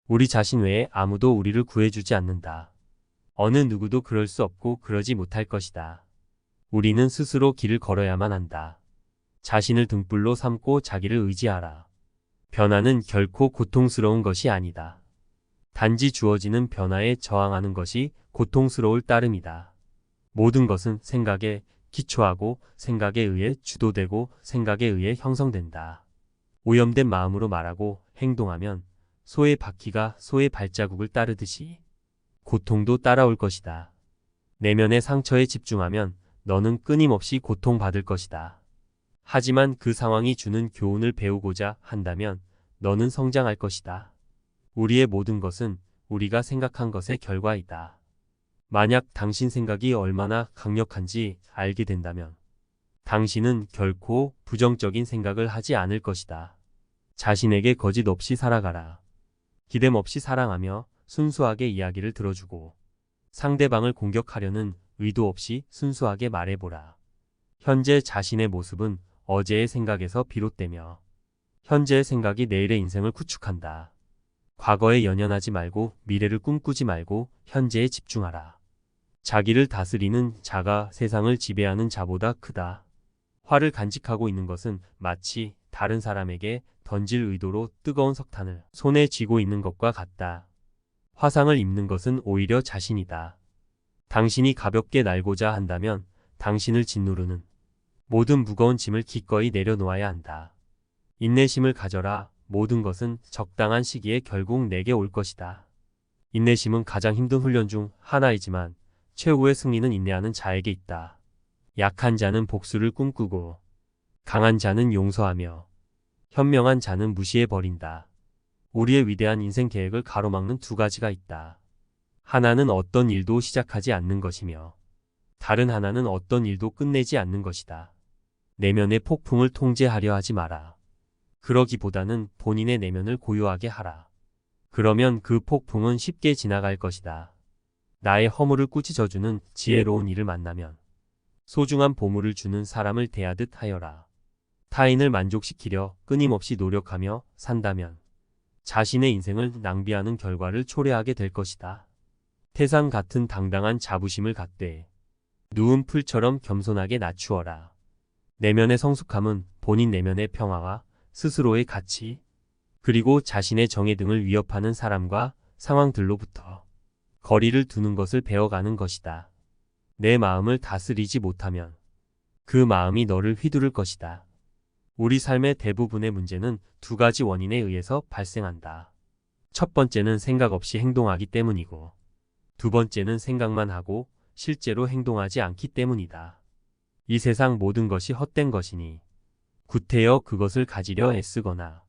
우리 자신 외에 아무도 우리를 구해주지 않는다. 어느 누구도 그럴 수 없고 그러지 못할 것이다. 우리는 스스로 길을 걸어야만 한다. 자신을 등불로 삼고 자기를 의지하라. 변화는 결코 고통스러운 것이 아니다. 단지 주어지는 변화에 저항하는 것이 고통스러울 따름이다. 모든 것은 생각에 기초하고 생각에 의해 주도되고 생각에 의해 형성된다. 오염된 마음으로 말하고 행동하면 소의 바퀴가 소의 발자국을 따르듯이 고통도 따라올 것이다. 내면의 상처에 집중하면 너는 끊임없이 고통받을 것이다. 하지만 그 상황이 주는 교훈을 배우고자 한다면 너는 성장할 것이다. 우리의 모든 것은 우리가 생각한 것의 결과이다. 만약 당신 생각이 얼마나 강력한지 알게 된다면 당신은 결코 부정적인 생각을 하지 않을 것이다. 자신에게 거짓 없이 살아가라. 기댐 없이 사랑하며 순수하게 이야기를 들어주고 상대방을 공격하려는 의도 없이 순수하게 말해보라. 현재 자신의 모습은 어제의 생각에서 비롯되며 현재의 생각이 내일의 인생을 구축한다. 과거에 연연하지 말고 미래를 꿈꾸지 말고 현재에 집중하라. 자기를 다스리는 자가 세상을 지배하는 자보다 크다. 화를 간직하고 있는 것은 마치 다른 사람에게 던질 의도로 뜨거운 석탄을 손에 쥐고 있는 것과 같다. 화상을 입는 것은 오히려 자신이다. 당신이 가볍게 날고자 한다면 당신을 짓누르는 모든 무거운 짐을 기꺼이 내려놓아야 한다. 인내심을 가져라. 모든 것은 적당한 시기에 결국 내게 올 것이다. 인내심은 가장 힘든 훈련 중 하나이지만 최후의 승리는 인내하는 자에게 있다. 약한 자는 복수를 꿈꾸고 강한 자는 용서하며 현명한 자는 무시해버린다. 우리의 위대한 인생 계획을 가로막는 두 가지가 있다. 하나는 어떤 일도 시작하지 않는 것이며 다른 하나는 어떤 일도 끝내지 않는 것이다. 내면의 폭풍을 통제하려 하지 마라. 그러기보다는 본인의 내면을 고요하게 하라. 그러면 그 폭풍은 쉽게 지나갈 것이다. 나의 허물을 꾸짖어주는 지혜로운 이를 만나면 소중한 보물을 주는 사람을 대하듯 하여라. 타인을 만족시키려 끊임없이 노력하며 산다면 자신의 인생을 낭비하는 결과를 초래하게 될 것이다. 태산 같은 당당한 자부심을 갖되 누운 풀처럼 겸손하게 낮추어라. 내면의 성숙함은 본인 내면의 평화와 스스로의 가치, 그리고 자신의 정의 등을 위협하는 사람과 상황들로부터 거리를 두는 것을 배워가는 것이다. 내 마음을 다스리지 못하면 그 마음이 너를 휘두를 것이다. 우리 삶의 대부분의 문제는 두 가지 원인에 의해서 발생한다. 첫 번째는 생각 없이 행동하기 때문이고 두 번째는 생각만 하고 실제로 행동하지 않기 때문이다. 이 세상 모든 것이 헛된 것이니 구태여 그것을 가지려 애쓰거나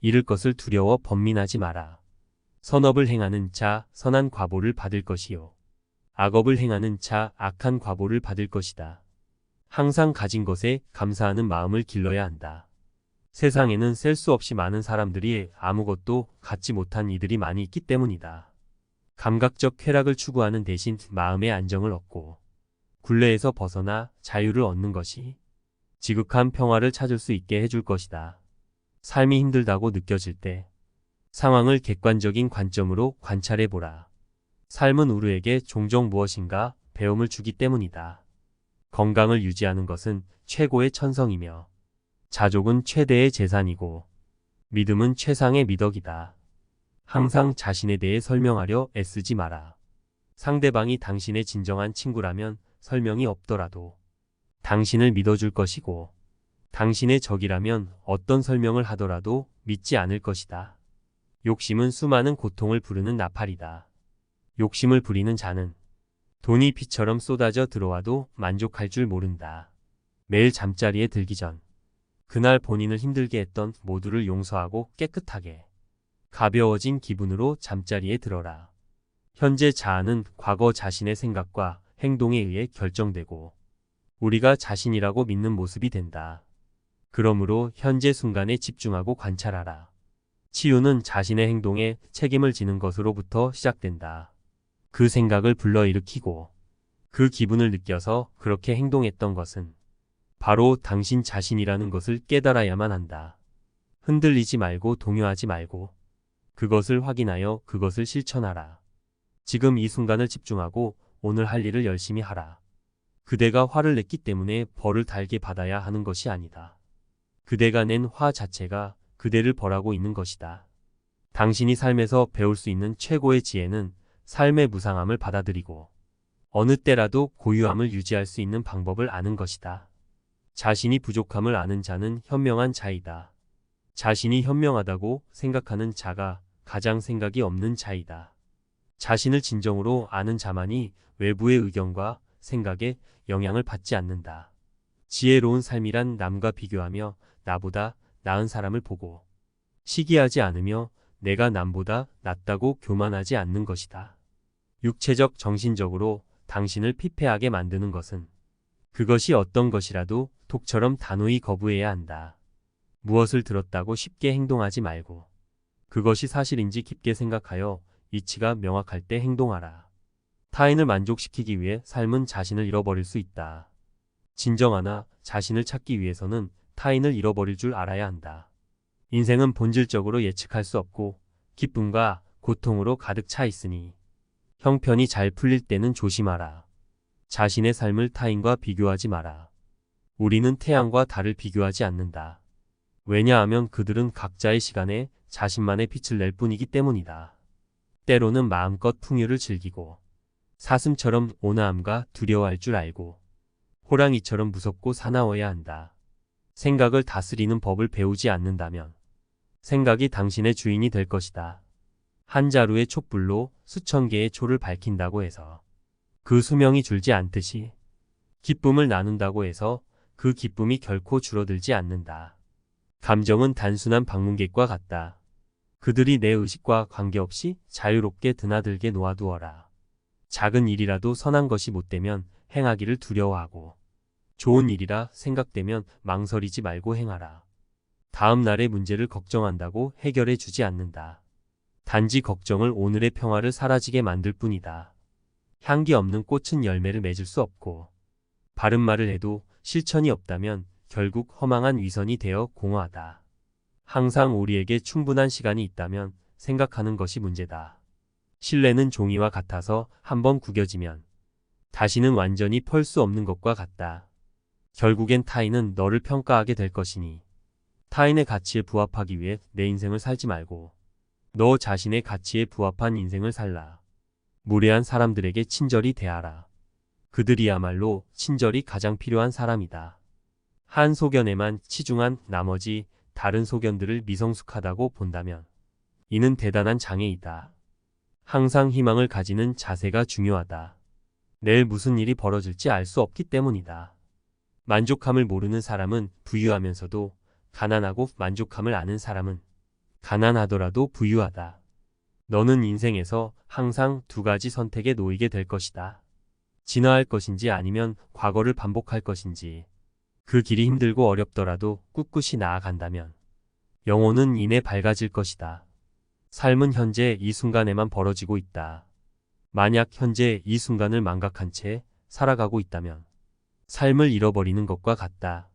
잃을 것을 두려워 번민하지 마라. 선업을 행하는 자 선한 과보를 받을 것이요 악업을 행하는 자 악한 과보를 받을 것이다. 항상 가진 것에 감사하는 마음을 길러야 한다. 세상에는 셀 수 없이 많은 사람들이 아무것도 갖지 못한 이들이 많이 있기 때문이다. 감각적 쾌락을 추구하는 대신 마음의 안정을 얻고 굴레에서 벗어나 자유를 얻는 것이 지극한 평화를 찾을 수 있게 해줄 것이다. 삶이 힘들다고 느껴질 때 상황을 객관적인 관점으로 관찰해보라. 삶은 우리에게 종종 무엇인가 배움을 주기 때문이다. 건강을 유지하는 것은 최고의 천성이며 자족은 최대의 재산이고 믿음은 최상의 미덕이다. 항상 자신에 대해 설명하려 애쓰지 마라. 상대방이 당신의 진정한 친구라면 설명이 없더라도 당신을 믿어줄 것이고 당신의 적이라면 어떤 설명을 하더라도 믿지 않을 것이다. 욕심은 수많은 고통을 부르는 나팔이다. 욕심을 부리는 자는 돈이 비처럼 쏟아져 들어와도 만족할 줄 모른다. 매일 잠자리에 들기 전 그날 본인을 힘들게 했던 모두를 용서하고 깨끗하게 가벼워진 기분으로 잠자리에 들어라. 현재 자아는 과거 자신의 생각과 행동에 의해 결정되고 우리가 자신이라고 믿는 모습이 된다. 그러므로 현재 순간에 집중하고 관찰하라. 치유는 자신의 행동에 책임을 지는 것으로부터 시작된다. 그 생각을 불러일으키고 그 기분을 느껴서 그렇게 행동했던 것은 바로 당신 자신이라는 것을 깨달아야만 한다. 흔들리지 말고 동요하지 말고 그것을 확인하여 그것을 실천하라. 지금 이 순간을 집중하고 오늘 할 일을 열심히 하라. 그대가 화를 냈기 때문에 벌을 달게 받아야 하는 것이 아니다. 그대가 낸 화 자체가 그대를 벌하고 있는 것이다. 당신이 삶에서 배울 수 있는 최고의 지혜는 삶의 무상함을 받아들이고 어느 때라도 고유함을 유지할 수 있는 방법을 아는 것이다. 자신이 부족함을 아는 자는 현명한 자이다. 자신이 현명하다고 생각하는 자가 가장 생각이 없는 자이다. 자신을 진정으로 아는 자만이 외부의 의견과 생각에 영향을 받지 않는다. 지혜로운 삶이란 남과 비교하며 나보다 나은 사람을 보고 시기하지 않으며 내가 남보다 낫다고 교만하지 않는 것이다. 육체적, 정신적으로 당신을 피폐하게 만드는 것은 그것이 어떤 것이라도 독처럼 단호히 거부해야 한다. 무엇을 들었다고 쉽게 행동하지 말고 그것이 사실인지 깊게 생각하여 이치가 명확할 때 행동하라. 타인을 만족시키기 위해 삶은 자신을 잃어버릴 수 있다. 진정하나 자신을 찾기 위해서는 타인을 잃어버릴 줄 알아야 한다. 인생은 본질적으로 예측할 수 없고 기쁨과 고통으로 가득 차 있으니 형편이 잘 풀릴 때는 조심하라. 자신의 삶을 타인과 비교하지 마라. 우리는 태양과 달을 비교하지 않는다. 왜냐하면 그들은 각자의 시간에 자신만의 빛을 낼 뿐이기 때문이다. 때로는 마음껏 풍요를 즐기고 사슴처럼 온화함과 두려워할 줄 알고 호랑이처럼 무섭고 사나워야 한다. 생각을 다스리는 법을 배우지 않는다면 생각이 당신의 주인이 될 것이다. 한 자루의 촛불로 수천 개의 초를 밝힌다고 해서 그 수명이 줄지 않듯이 기쁨을 나눈다고 해서 그 기쁨이 결코 줄어들지 않는다. 감정은 단순한 방문객과 같다. 그들이 내 의식과 관계없이 자유롭게 드나들게 놓아두어라. 작은 일이라도 선한 것이 못되면 행하기를 두려워하고 좋은 일이라 생각되면 망설이지 말고 행하라. 다음 날의 문제를 걱정한다고 해결해 주지 않는다. 단지 걱정을 오늘의 평화를 사라지게 만들 뿐이다. 향기 없는 꽃은 열매를 맺을 수 없고 바른 말을 해도 실천이 없다면 결국 허망한 위선이 되어 공허하다. 항상 우리에게 충분한 시간이 있다면 생각하는 것이 문제다. 신뢰는 종이와 같아서 한번 구겨지면 다시는 완전히 펼 수 없는 것과 같다. 결국엔 타인은 너를 평가하게 될 것이니 타인의 가치에 부합하기 위해 내 인생을 살지 말고 너 자신의 가치에 부합한 인생을 살라. 무례한 사람들에게 친절히 대하라. 그들이야말로 친절이 가장 필요한 사람이다. 한 소견에만 치중한 나머지 다른 소견들을 미성숙하다고 본다면 이는 대단한 장애이다. 항상 희망을 가지는 자세가 중요하다. 내일 무슨 일이 벌어질지 알 수 없기 때문이다. 만족함을 모르는 사람은 부유하면서도 가난하고 만족함을 아는 사람은 가난하더라도 부유하다. 너는 인생에서 항상 두 가지 선택에 놓이게 될 것이다. 진화할 것인지 아니면 과거를 반복할 것인지. 그 길이 힘들고 어렵더라도 꿋꿋이 나아간다면 영혼은 이내 밝아질 것이다. 삶은 현재 이 순간에만 벌어지고 있다. 만약 현재 이 순간을 망각한 채 살아가고 있다면 삶을 잃어버리는 것과 같다.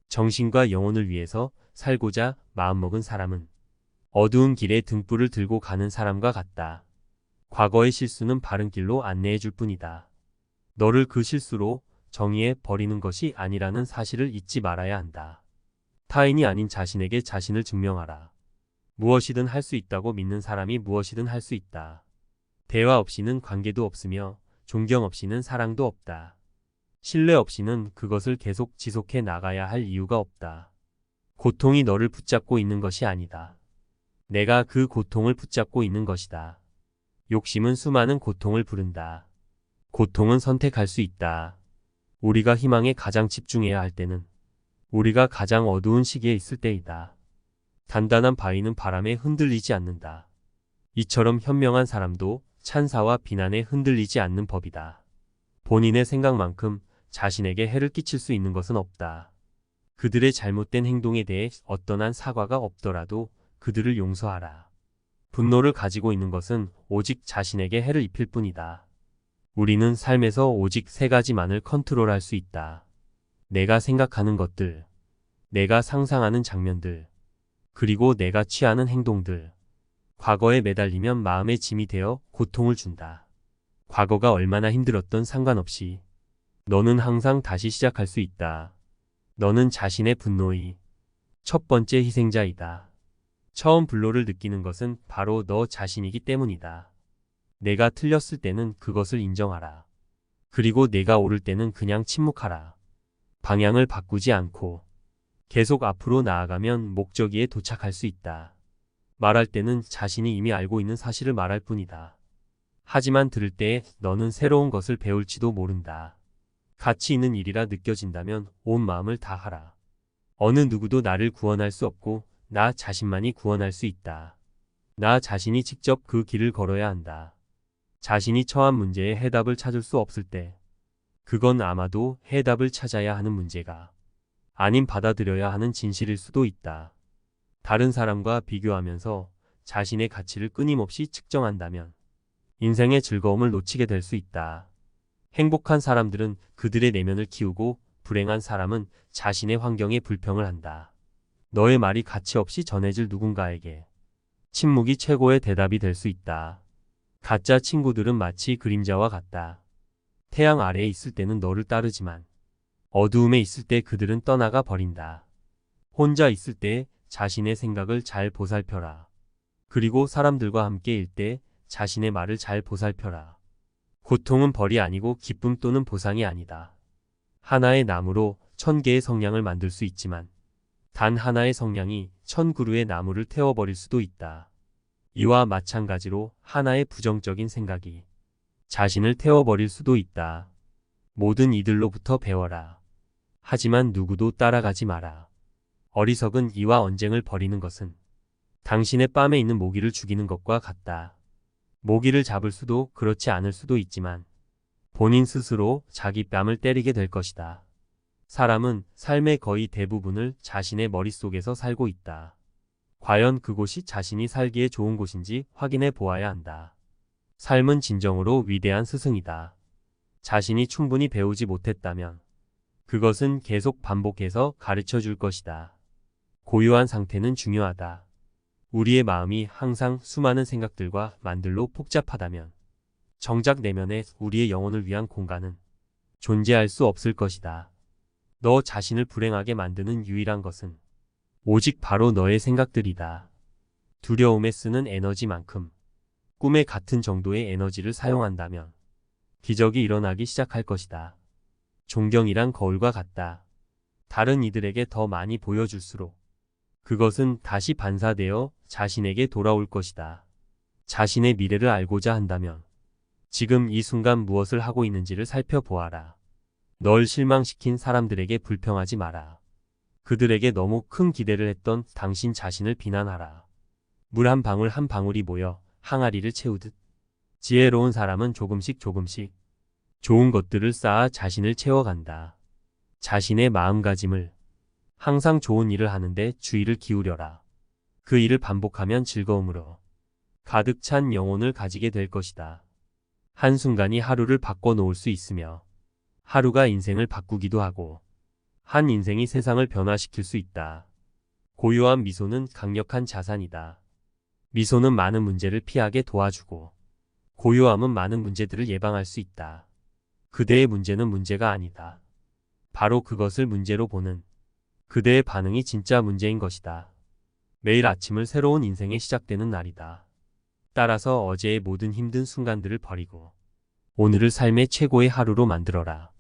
정신과 영혼을 위해서 살고자 마음먹은 사람은 어두운 길에 등불을 들고 가는 사람과 같다. 과거의 실수는 바른 길로 안내해 줄 뿐이다. 너를 그 실수로 정의해 버리는 것이 아니라는 사실을 잊지 말아야 한다. 타인이 아닌 자신에게 자신을 증명하라. 무엇이든 할 수 있다고 믿는 사람이 무엇이든 할 수 있다. 대화 없이는 관계도 없으며 존경 없이는 사랑도 없다. 신뢰 없이는 그것을 계속 지속해 나가야 할 이유가 없다. 고통이 너를 붙잡고 있는 것이 아니다. 내가 그 고통을 붙잡고 있는 것이다. 욕심은 수많은 고통을 부른다. 고통은 선택할 수 있다. 우리가 희망에 가장 집중해야 할 때는 우리가 가장 어두운 시기에 있을 때이다. 단단한 바위는 바람에 흔들리지 않는다. 이처럼 현명한 사람도 찬사와 비난에 흔들리지 않는 법이다. 본인의 생각만큼 자신에게 해를 끼칠 수 있는 것은 없다. 그들의 잘못된 행동에 대해 어떠한 사과가 없더라도 그들을 용서하라. 분노를 가지고 있는 것은 오직 자신에게 해를 입힐 뿐이다. 우리는 삶에서 오직 세 가지만을 컨트롤할 수 있다. 내가 생각하는 것들, 내가 상상하는 장면들, 그리고 내가 취하는 행동들. 과거에 매달리면 마음의 짐이 되어 고통을 준다. 과거가 얼마나 힘들었던 상관없이 너는 항상 다시 시작할 수 있다. 너는 자신의 분노의 첫 번째 희생자이다. 처음 불로를 느끼는 것은 바로 너 자신이기 때문이다. 내가 틀렸을 때는 그것을 인정하라. 그리고 내가 옳을 때는 그냥 침묵하라. 방향을 바꾸지 않고 계속 앞으로 나아가면 목적지에 도착할 수 있다. 말할 때는 자신이 이미 알고 있는 사실을 말할 뿐이다. 하지만 들을 때 너는 새로운 것을 배울지도 모른다. 가치 있는 일이라 느껴진다면 온 마음을 다하라. 어느 누구도 나를 구원할 수 없고 나 자신만이 구원할 수 있다. 나 자신이 직접 그 길을 걸어야 한다. 자신이 처한 문제에 해답을 찾을 수 없을 때 그건 아마도 해답을 찾아야 하는 문제가 아님 받아들여야 하는 진실일 수도 있다. 다른 사람과 비교하면서 자신의 가치를 끊임없이 측정한다면 인생의 즐거움을 놓치게 될 수 있다. 행복한 사람들은 그들의 내면을 키우고 불행한 사람은 자신의 환경에 불평을 한다. 너의 말이 가치 없이 전해질 누군가에게 침묵이 최고의 대답이 될 수 있다. 가짜 친구들은 마치 그림자와 같다. 태양 아래에 있을 때는 너를 따르지만 어두움에 있을 때 그들은 떠나가 버린다. 혼자 있을 때 자신의 생각을 잘 보살펴라. 그리고 사람들과 함께일 때 자신의 말을 잘 보살펴라. 고통은 벌이 아니고 기쁨 또는 보상이 아니다. 하나의 나무로 1000개의 성냥을 만들 수 있지만 단 하나의 성냥이 1000그루의 나무를 태워버릴 수도 있다. 이와 마찬가지로 하나의 부정적인 생각이 자신을 태워버릴 수도 있다. 모든 이들로부터 배워라. 하지만 누구도 따라가지 마라. 어리석은 이와 언쟁을 벌이는 것은 당신의 뺨에 있는 모기를 죽이는 것과 같다. 모기를 잡을 수도 그렇지 않을 수도 있지만 본인 스스로 자기 뺨을 때리게 될 것이다. 사람은 삶의 거의 대부분을 자신의 머릿속에서 살고 있다. 과연 그곳이 자신이 살기에 좋은 곳인지 확인해 보아야 한다. 삶은 진정으로 위대한 스승이다. 자신이 충분히 배우지 못했다면 그것은 계속 반복해서 가르쳐 줄 것이다. 고요한 상태는 중요하다. 우리의 마음이 항상 수많은 생각들과 만들로 복잡하다면 정작 내면에 우리의 영혼을 위한 공간은 존재할 수 없을 것이다. 너 자신을 불행하게 만드는 유일한 것은 오직 바로 너의 생각들이다. 두려움에 쓰는 에너지만큼 꿈에 같은 정도의 에너지를 사용한다면 기적이 일어나기 시작할 것이다. 존경이란 거울과 같다. 다른 이들에게 더 많이 보여줄수록 그것은 다시 반사되어 자신에게 돌아올 것이다. 자신의 미래를 알고자 한다면 지금 이 순간 무엇을 하고 있는지를 살펴보아라. 널 실망시킨 사람들에게 불평하지 마라. 그들에게 너무 큰 기대를 했던 당신 자신을 비난하라. 물 한 방울 한 방울이 모여 항아리를 채우듯 지혜로운 사람은 조금씩 좋은 것들을 쌓아 자신을 채워간다. 자신의 마음가짐을 항상 좋은 일을 하는데 주의를 기울여라. 그 일을 반복하면 즐거움으로 가득 찬 영혼을 가지게 될 것이다. 한순간이 하루를 바꿔놓을 수 있으며 하루가 인생을 바꾸기도 하고 한 인생이 세상을 변화시킬 수 있다. 고요한 미소는 강력한 자산이다. 미소는 많은 문제를 피하게 도와주고 고요함은 많은 문제들을 예방할 수 있다. 그대의 문제는 문제가 아니다. 바로 그것을 문제로 보는 그대의 반응이 진짜 문제인 것이다. 매일 아침을 새로운 인생이 시작되는 날이다. 따라서 어제의 모든 힘든 순간들을 버리고 오늘을 삶의 최고의 하루로 만들어라.